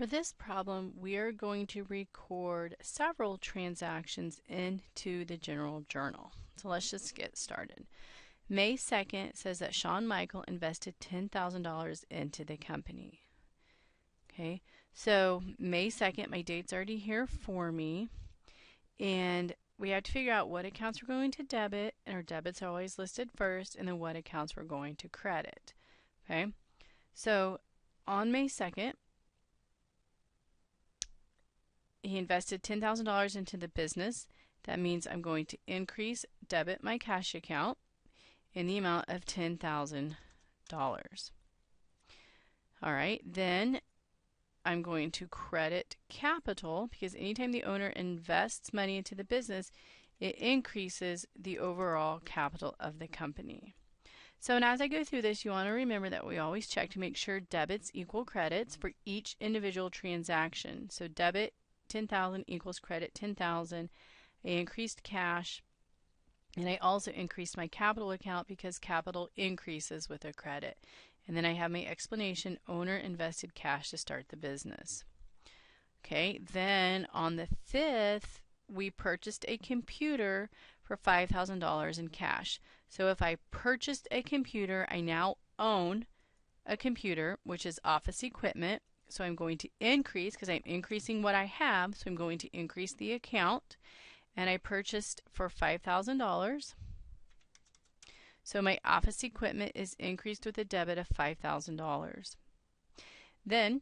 For this problem, we are going to record several transactions into the general journal. So let's just get started. May 2nd says that Sean Michael invested $10,000 into the company. Okay, so May 2nd, my date's already here for me, and we have to figure out what accounts we're going to debit, and our debits are always listed first, and then what accounts we're going to credit. Okay, so on May 2nd, he invested $10,000 into the business. That means I'm going to debit my cash account in the amount of $10,000. All right, then I'm going to credit capital because anytime the owner invests money into the business, it increases the overall capital of the company. So, and as I go through this, you want to remember that we always check to make sure debits equal credits for each individual transaction. So debit 10,000 equals credit 10,000. I increased cash, and I also increased my capital account because capital increases with a credit. And then I have my explanation, owner invested cash to start the business. Okay, then on the 5th, we purchased a computer for $5,000 in cash. So if I purchased a computer, I now own a computer, which is office equipment. So I'm going to increase, because I'm increasing what I have, so I'm going to increase the account. And I purchased for $5,000. So my office equipment is increased with a debit of $5,000. Then,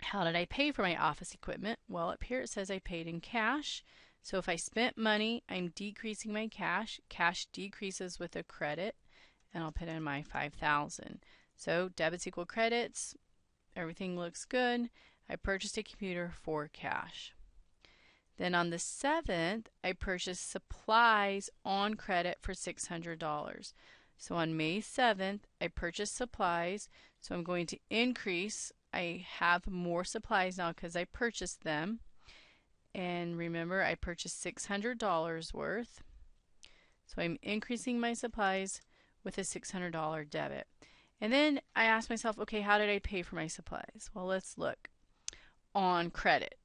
how did I pay for my office equipment? Well, up here it says I paid in cash. So if I spent money, I'm decreasing my cash. Cash decreases with a credit, and I'll put in my $5,000. So debits equal credits. Everything looks good. I purchased a computer for cash. Then on the 7th, I purchased supplies on credit for $600. So on May 7th, I purchased supplies. So I'm going to increase. I have more supplies now because I purchased them. And remember, I purchased $600 worth. So I'm increasing my supplies with a $600 debit. And then I asked myself, okay, how did I pay for my supplies? Well, let's look. On credit.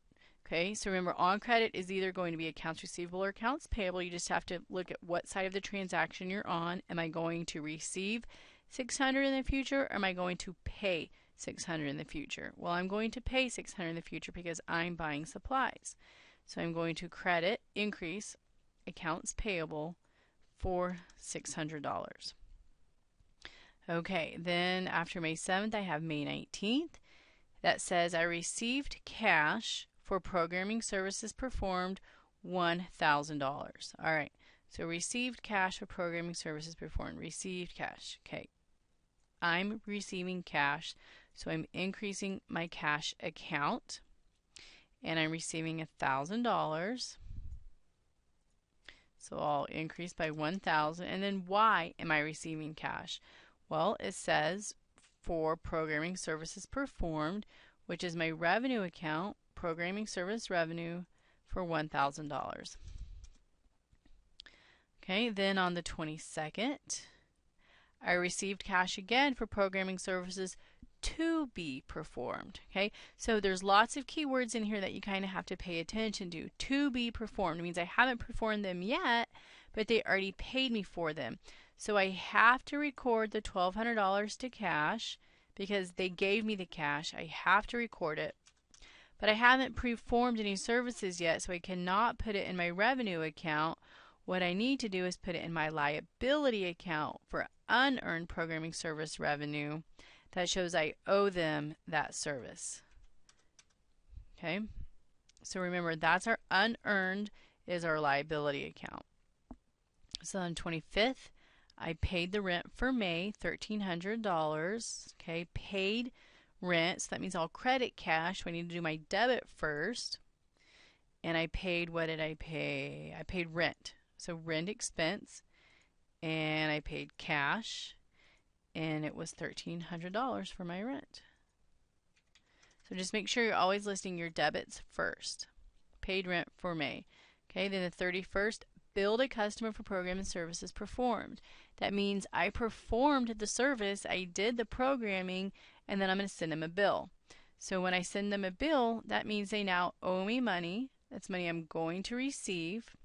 Okay, so remember, on credit is either going to be accounts receivable or accounts payable. You just have to look at what side of the transaction you're on. Am I going to receive $600 in the future, or am I going to pay $600 in the future? Well, I'm going to pay $600 in the future because I'm buying supplies. So I'm going to increase accounts payable for $600. Okay, then after May 7th, I have May 19th. That says I received cash for programming services performed, $1,000. All right, so received cash for programming services performed. Received cash. Okay, I'm receiving cash, so I'm increasing my cash account, and I'm receiving $1,000. So I'll increase by 1,000. And then why am I receiving cash? Well, it says for programming services performed, which is my revenue account, programming service revenue for $1,000. Okay, then on the 22nd, I received cash again for programming services to be performed. Okay, so there's lots of keywords in here that you kind of have to pay attention to. To be performed means I haven't performed them yet, but they already paid me for them. So I have to record the $1,200 to cash because they gave me the cash. I have to record it. But I haven't performed any services yet, so I cannot put it in my revenue account. What I need to do is put it in my liability account for unearned programming service revenue. That shows I owe them that service. Okay, so remember, that's our unearned is our liability account. So on 25th, I paid the rent for May, $1,300. Okay, paid rent, so that means I'll credit cash. So I need to do my debit first. And I paid, what did I pay? I paid rent. So rent expense. And I paid cash. And it was $1,300 for my rent. So just make sure you're always listing your debits first. Paid rent for May. Okay, then the 31st, billed a customer for program and services performed. That means I performed the service, I did the programming, and then I'm going to send them a bill. So when I send them a bill, that means they now owe me money. That's money I'm going to receive.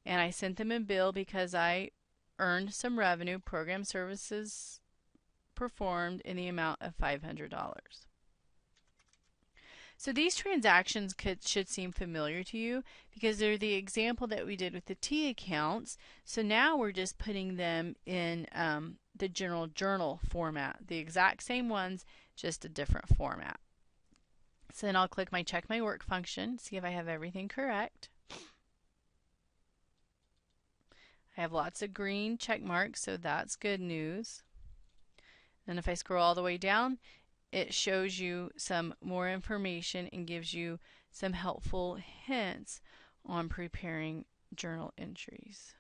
And I sent them a bill because I earned some revenue, program services performed, in the amount of $500. So these transactions should seem familiar to you because they're the example that we did with the T accounts. So now we're just putting them in the general journal format. The exact same ones, just a different format. So then I'll click my check my work function, see if I have everything correct. I have lots of green check marks, so that's good news. And if I scroll all the way down, it shows you some more information and gives you some helpful hints on preparing journal entries.